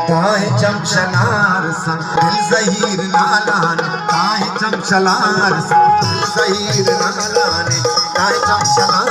ताहे चमशलार दिल ज़हीर नालान ताहे चमशलार दिल ज़हीर नालान ताहे चमशलार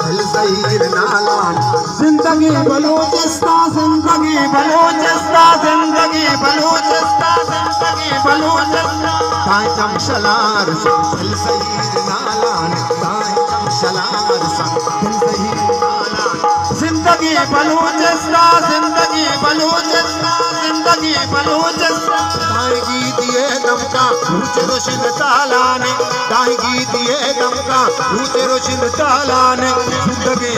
दिल ज़हीर नालान जिंदगी बलूचिस्तान जिंदगी बलूचिस्तान जिंदगी बलूचिस्तान जिंदगी बलूचिस्तान ताहे चमशलार दिल ज़हीर नालान ताहे चमशलार दिल ज़हीर नालान जिंदगी बलूचिस्तान जिंदगी बलूचिस्तान जिंदगी बलूचिस्तान ताई गीत ये दम का ऊंचे रोशन तालाने ताई गीत ये दम का ऊंचे रोशन तालाने जिंदगी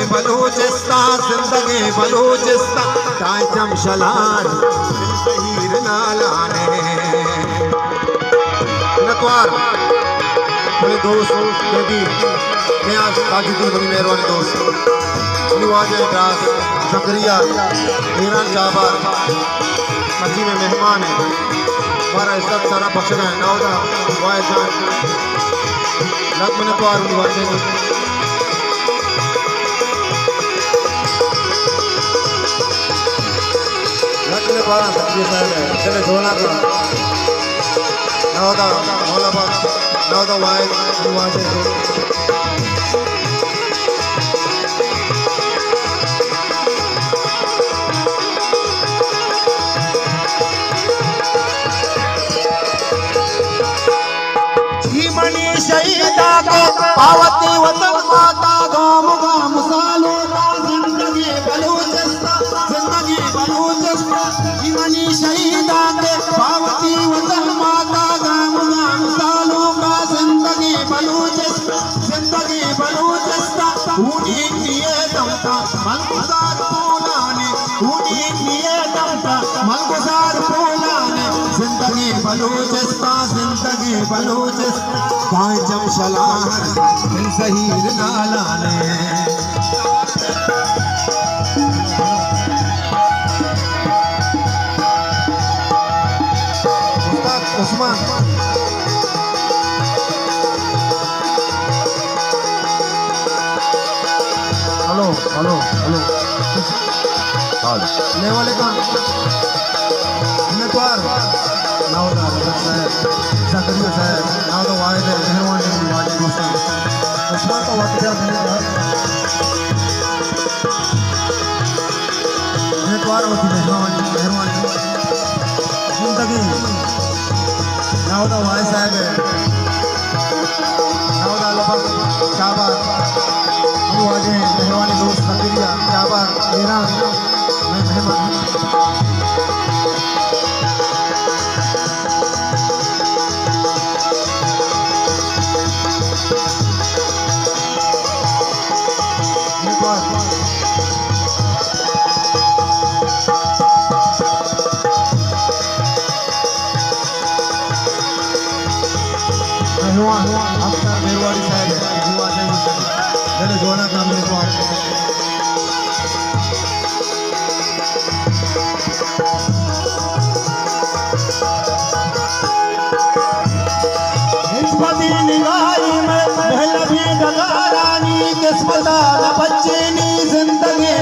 बलूचिस्तान ताई चमशलान ज़हीर नालाने नतवार मेरे दोस्त नबी मैं आज ताजुद्दीन बड़ी मेहरबानी दोस्त निवाज इब्रास ज़करिया ईरान शाहबाद मस्जिद में मेहमान है हमारा इज्जत सारा बख्शना है नाउदा वाहिद जान लक्ष्मण द्वार निवासी लक्ष्मण द्वार सच्ची साहब है चले झोला का नाउदा मौलाना नाउदा वाहिद निवासी शहीदा के पावती वतन माता गाम गाम सालो जिंदगी बलूचिस्तान जीवनी शहीदा के पावती वतन माता गाम गाम सालो का जिंदगी बलूचिस्तान उन्हीं लिए दमता मलगुजार फूलाने उन्हीं लिए दमता मलगुजार फूलाने जिंदगी बलूचिस्तान ताहे चमशलार दिल ज़हीर नालाने उस्ताद उस्मान हेलो हेलो हेलो ले वाले का नतवार नाउदा साहब ज़करिया साहब नाउदा वाहिद मेहरबानी निवाजी दोस्तान उस्मान का वक्त क्या देने नतवार होती मेहरबानी जिंदगी नाउदा वाहिद साहब है नाउदा लफज शाहबाद निवाजी मेहरबानी दोस्त ज़करिया शाहबाद ईरान में मेहमान आपका मेरवाड़ी साहब है मैंने जोड़ा था मेरे को निगाही में पहलवी डगारानी किस्मता न बच्चेनी जिंदगी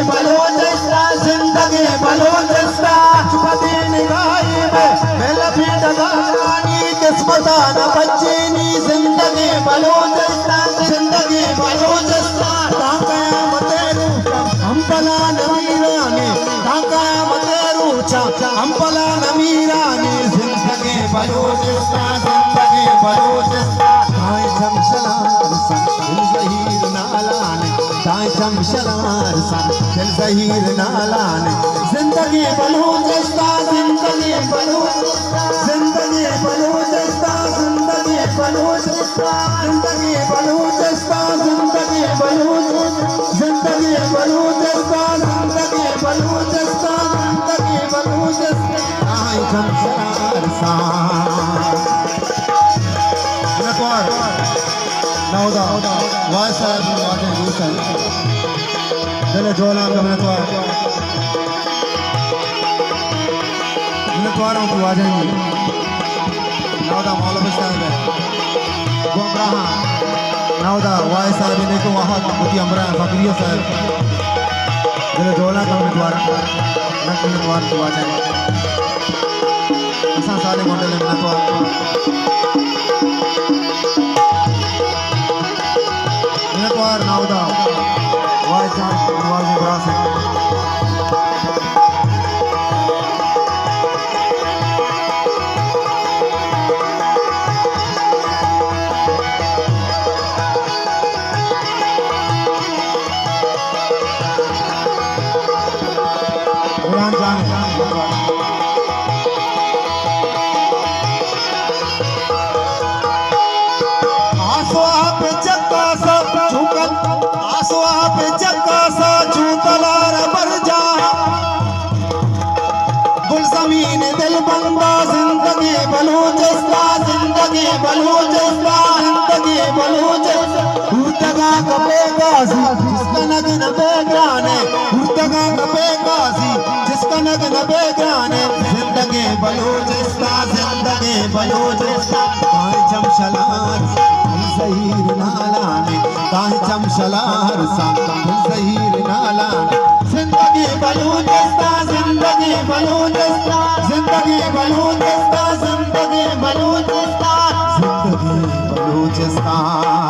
बलूचिस्तान पति निगाही में पहलवी डगारानी किस्मता न बच्चेनी जिंदगी बलूचिस्तान हम पला नमीरानी जिंदगी बलूचिस्तान ताहे चमशलार दिल ज़हीर नालाने ताहे चमशलार दिल ज़हीर नालाने जिंदगी बलूचिस्तान जिंदगी बलूचिस्तान ताहे चमशलार नाउदा वाहिद साहब निवाजी दोस्तान चले झोला का मिनतवारों की वाजें नाउदा मौलवी साहब है गुमराह नाउदा वाहिद साहब ने को वहां मुफ्ती अमरा ज़करिया साहब चले झोला का मिनतवार की वाजें असां साले मंडल में नथो मिनतवार नाउदा वाइजान नवाज इब्राहिम जिंदगी बलूचिस्तान जिंदगी बलूचिस्तान जिंदगी बलूचिस्तान हुर्तगा कपे गाजी जिसका नग न बेगाने हुर्तगा कपे गाजी जिसका नग न बेगाने जिंदगी बलूचिस्तान काहे चमशलार ज़हीर नालाने काहे चमशलार ज़हीर नालाने जिंदगी बलूचिस्तान जिंदगी बलूचिस्तान जिंदगी बलूचिस्तान जिंदगी बलूचिस्तान जिंदगी बलूचिस्तान